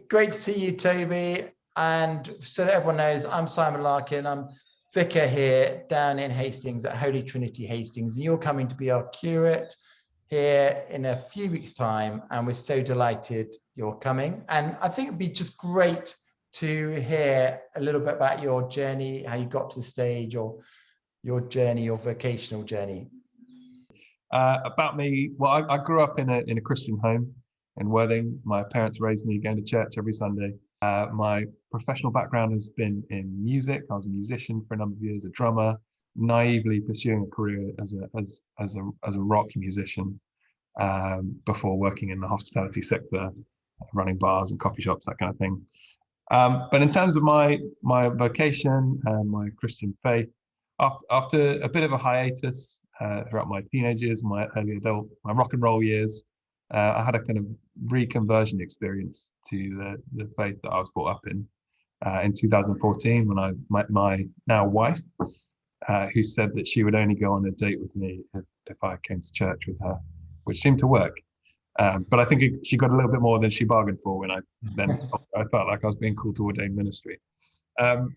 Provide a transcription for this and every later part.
Great to see you, Toby. And so that everyone knows, I'm Simon Larkin. I'm vicar here down in Hastings at Holy Trinity Hastings. And you're coming to be our curate here in a few weeks' time. And we're so delighted you're coming. And I think it'd be just great to hear a little bit about your journey, how you got to the stage, or your journey, your vocational journey. About me, well, I grew up in a Christian home in Worthing. My parents raised me going to church every Sunday. My professional background has been in music. I was a musician for a number of years, a drummer, naively pursuing a career as a rock musician before working in the hospitality sector, running bars and coffee shops, that kind of thing. But in terms of my vocation and my Christian faith, after a bit of a hiatus throughout my teenage years, my early adult, my rock and roll years, I had a kind of reconversion experience to the faith that I was brought up in 2014 when I met my now wife, who said that she would only go on a date with me if I came to church with her, which seemed to work. But I think she got a little bit more than she bargained for when I felt like I was being called to ordained ministry. And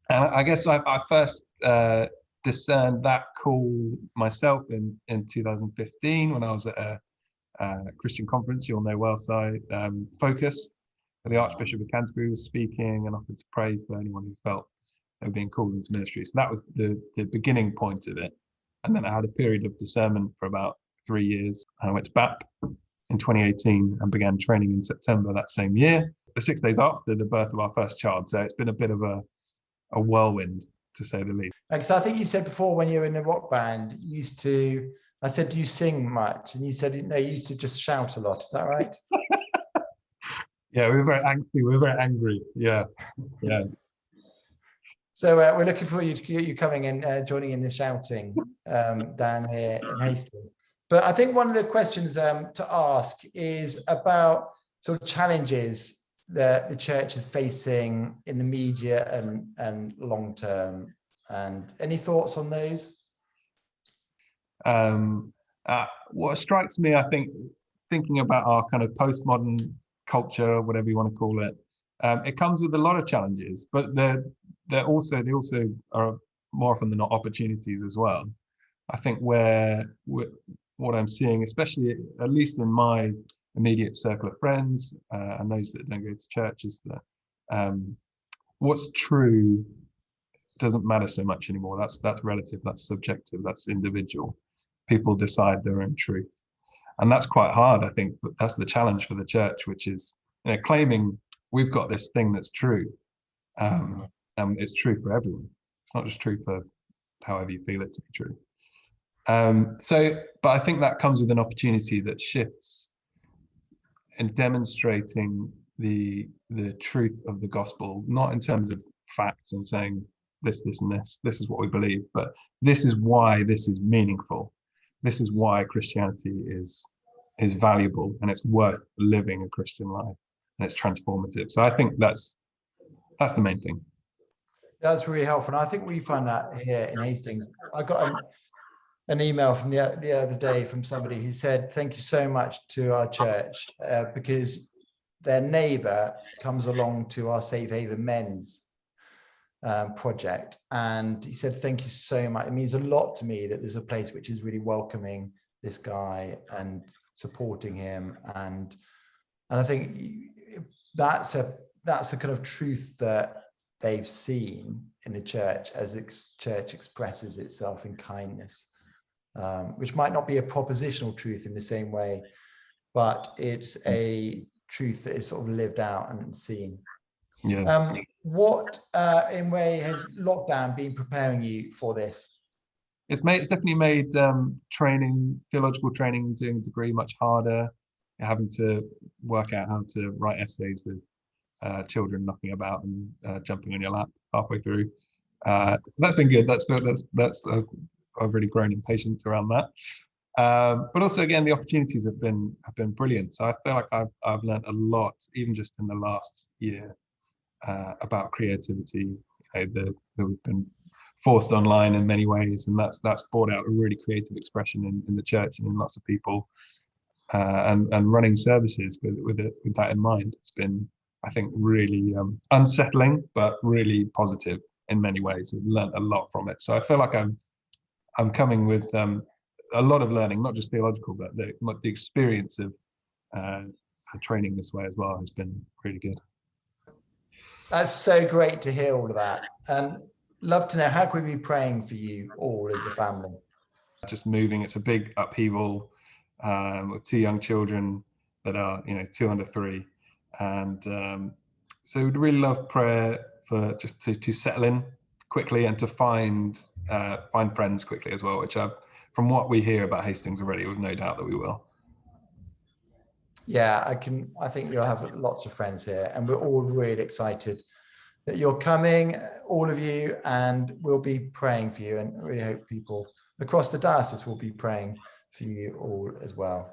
I guess I first discerned that call myself in 2015 when I was at a Christian conference. You'll know well, so Focus. The Archbishop of Canterbury was speaking and offered to pray for anyone who felt they were being called into ministry. So that was the beginning point of it. And then I had a period of discernment for about 3 years. I went to BAP in 2018 and began training in September that same year, 6 days after the birth of our first child. So it's been a bit of a whirlwind, to say the least. So I think you said before, when you were in the rock band, you used to, I said, do you sing much? And you said, no, you used to just shout a lot. Is that right? Yeah, we were very angsty. We were very angry. Yeah. So we're looking forward to you coming and joining in the shouting down here in Hastings. But I think one of the questions to ask is about sort of challenges that the church is facing in the media and long term. And any thoughts on those? What strikes me, I think, thinking about our kind of postmodern culture, whatever you want to call it, it comes with a lot of challenges, but they also are more often than not opportunities as well. I think what I'm seeing, especially at least in my immediate circle of friends and those that don't go to church, is that what's true doesn't matter so much anymore. That's relative, that's subjective, that's individual. People decide their own truth, and that's quite hard. I think that's the challenge for the church, which is claiming we've got this thing that's true, and it's true for everyone. It's not just true for however you feel it to be true. But I think that comes with an opportunity that shifts in demonstrating the truth of the gospel, not in terms of facts and saying this and this is what we believe, but this is why this is meaningful. This is why Christianity is valuable and it's worth living a Christian life, and it's transformative. So I think that's the main thing. That's really helpful. And I think we find that here in Hastings. I got an email from the other day from somebody who said, thank you so much to our church because their neighbour comes along to our Safe Haven Men's project. And he said, thank you so much. It means a lot to me that there's a place which is really welcoming this guy and supporting him. And I think that's a kind of truth that they've seen in the church as church expresses itself in kindness, which might not be a propositional truth in the same way, but it's a truth that is sort of lived out and seen. Yeah. What in way has lockdown been preparing you for this? It's definitely made theological training, doing a degree much harder, having to work out how to write essays with children knocking about and jumping on your lap halfway through. So that's been good. I've really grown in patience around that. But also, again, the opportunities have been brilliant. So I feel like I've learned a lot, even just in the last year, about creativity. We've been forced online in many ways, and that's brought out a really creative expression in the church and in lots of people. and running services with that in mind. It's been, I think, really unsettling, but really positive in many ways. We've learned a lot from it. So I feel like I'm coming with a lot of learning, not just theological, but the experience of training this way as well has been really good. That's so great to hear all of that. And love to know, how can we be praying for you all as a family? Just moving, it's a big upheaval with 2 young children that are, 2 under 3. And so we'd really love prayer for just to settle in quickly and to find friends quickly as well, which from what we hear about Hastings already, we've no doubt that we will. Yeah, I think you'll have lots of friends here, and we're all really excited that you're coming, all of you, and we'll be praying for you, and I really hope people across the diocese will be praying for you all as well.